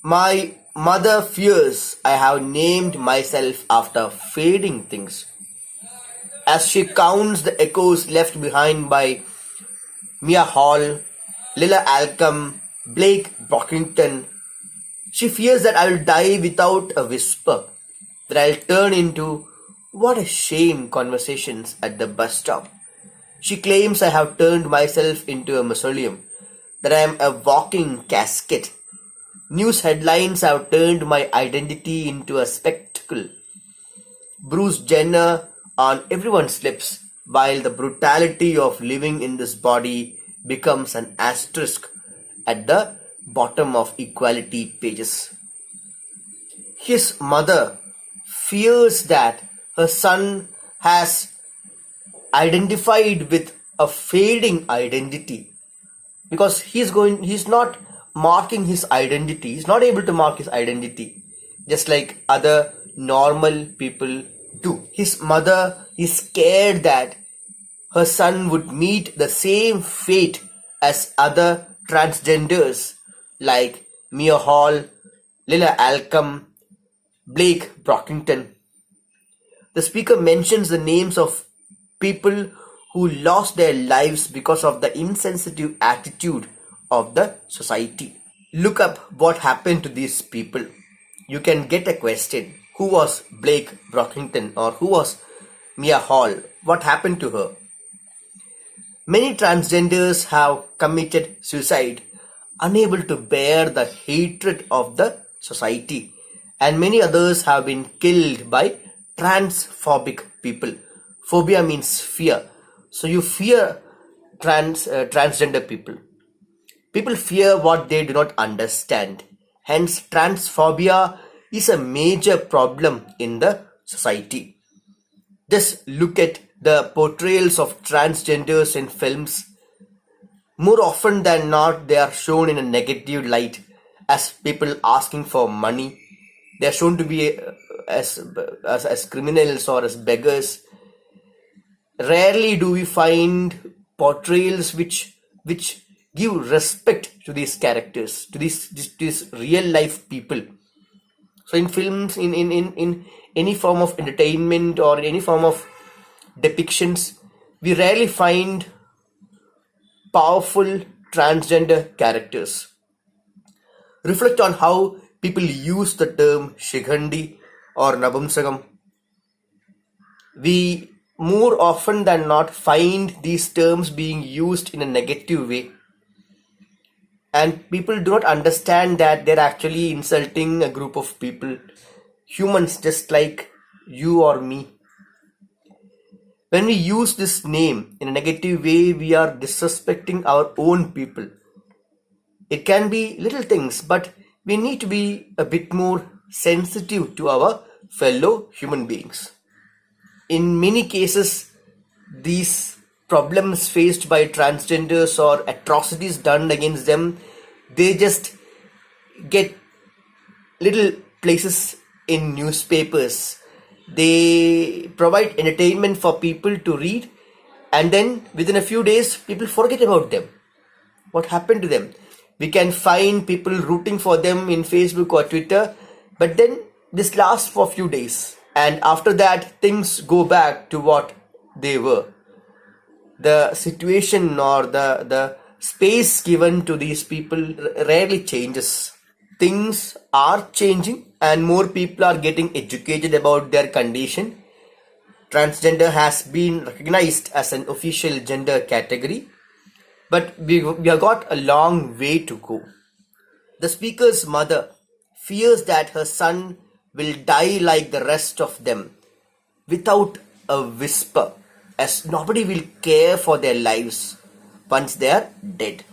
My mother fears I have named myself after fading things. As she counts the echoes left behind by Mia Hall, Lilla Alcom, Blake Brockington, she fears that I'll die without a whisper, that I'll turn into what a shame conversations at the bus stop. She claims I have turned myself into a mausoleum, that I am a walking casket. News headlines have turned my identity into a spectacle. Bruce Jenner on everyone's lips, while the brutality of living in this body becomes an asterisk at the bottom of equality pages. His mother fears that her son has identified with a fading identity because he's not marking his identity, he's not able to mark his identity just like other normal people do. His mother is scared that her son would meet the same fate as other transgenders like Mia Hall, Lilla Alcom, Blake Brockington. The speaker mentions the names of people who lost their lives because of the insensitive attitude of the society. Look up what happened to these people. You can get a question. Who was Blake Brockington or who was Mia Hall? What happened to her? Many transgenders have committed suicide, unable to bear the hatred of the society, and many others have been killed by transphobic people. Phobia means fear. So you fear transgender people. People fear what they do not understand. Hence, transphobia is a major problem in the society. Just look at the portrayals of transgenders in films. More often than not, they are shown in a negative light as people asking for money. They are shown to be as criminals or as beggars. Rarely do we find portrayals which give respect to these characters, to these real life people. So in films, in any form of entertainment or any form of depictions, we rarely find powerful transgender characters. Reflect on how people use the term Shikhandi or Nabumsagam. We more often than not find these terms being used in a negative way. And people do not understand that they're actually insulting a group of people, humans just like you or me. When we use this name in a negative way, we are disrespecting our own people. It can be little things, but we need to be a bit more sensitive to our fellow human beings. In many cases, these problems faced by transgenders or atrocities done against them, they just get little places in newspapers. They provide entertainment for people to read, and then within a few days, people forget about them. What happened to them? We can find people rooting for them in Facebook or Twitter, but then this lasts for a few days, and after that, things go back to what they were. The situation or the space given to these people rarely changes. Things are changing and more people are getting educated about their condition. Transgender has been recognized as an official gender category, but we have got a long way to go. The speaker's mother fears that her son will die like the rest of them without a whisper, as nobody will care for their lives once they are dead.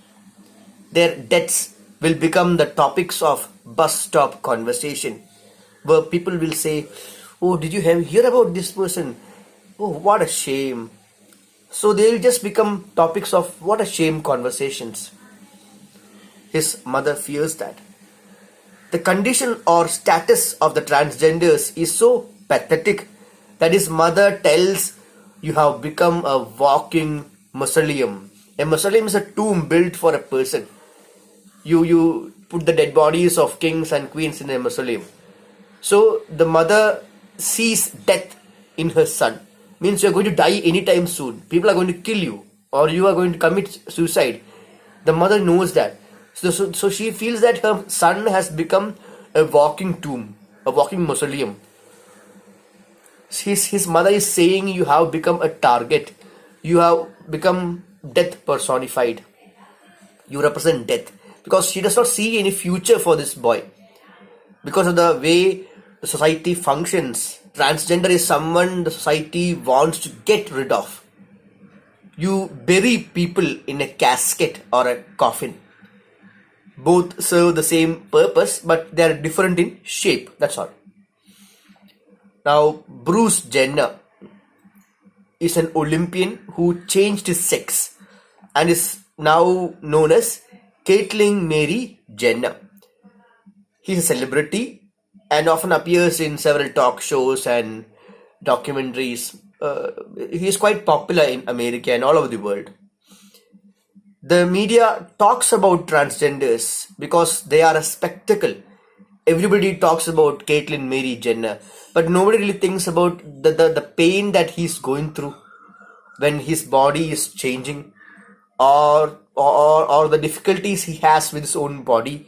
Their deaths will become the topics of bus stop conversation, where people will say, "Oh, did you hear about this person? Oh, what a shame." So they will just become topics of what a shame conversations. His mother fears that. The condition or status of the transgenders is so pathetic that his mother tells, "You have become a walking mausoleum." A mausoleum is a tomb built for a person. You put the dead bodies of kings and queens in a mausoleum. So the mother sees death in her son. Means you're going to die anytime soon. People are going to kill you, or you are going to commit suicide. The mother knows that. So she feels that her son has become a walking tomb, a walking mausoleum. His mother is saying, you have become a target. You have become death personified. You represent death. Because she does not see any future for this boy. Because of the way the society functions, transgender is someone the society wants to get rid of. You bury people in a casket or a coffin. Both serve the same purpose, but they are different in shape. That's all. Now, Bruce Jenner is an Olympian who changed his sex and is now known as Caitlyn Mary Jenner. He's a celebrity and often appears in several talk shows and documentaries. He is quite popular in America and all over the world. The media talks about transgenders because they are a spectacle. Everybody talks about Caitlyn Mary Jenner, but nobody really thinks about the pain that he's going through when his body is changing, or the difficulties he has with his own body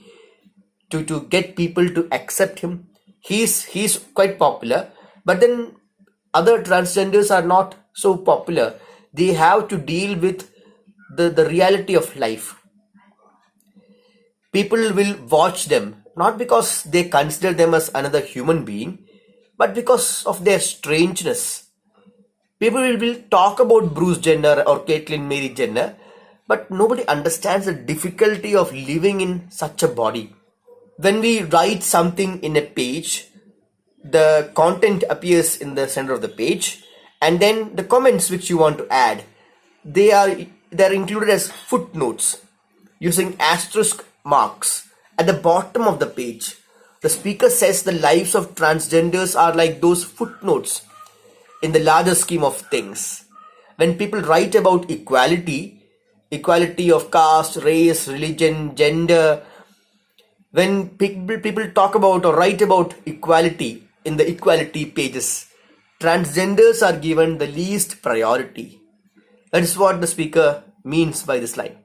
to get people to accept him. He's quite popular, but then other transgenders are not so popular. They have to deal with the reality of life. People will watch them not because they consider them as another human being, but because of their strangeness. People will talk about Bruce Jenner or Caitlyn Mary Jenner, but nobody understands the difficulty of living in such a body. When we write something in a page, the content appears in the center of the page, and then the comments which you want to add, they're included as footnotes using asterisk marks at the bottom of the page. The speaker says the lives of transgenders are like those footnotes in the larger scheme of things. When people write about equality of caste, race, religion, gender, when people talk about or write about equality in the equality pages, transgenders are given the least priority. That is what the speaker means by this line.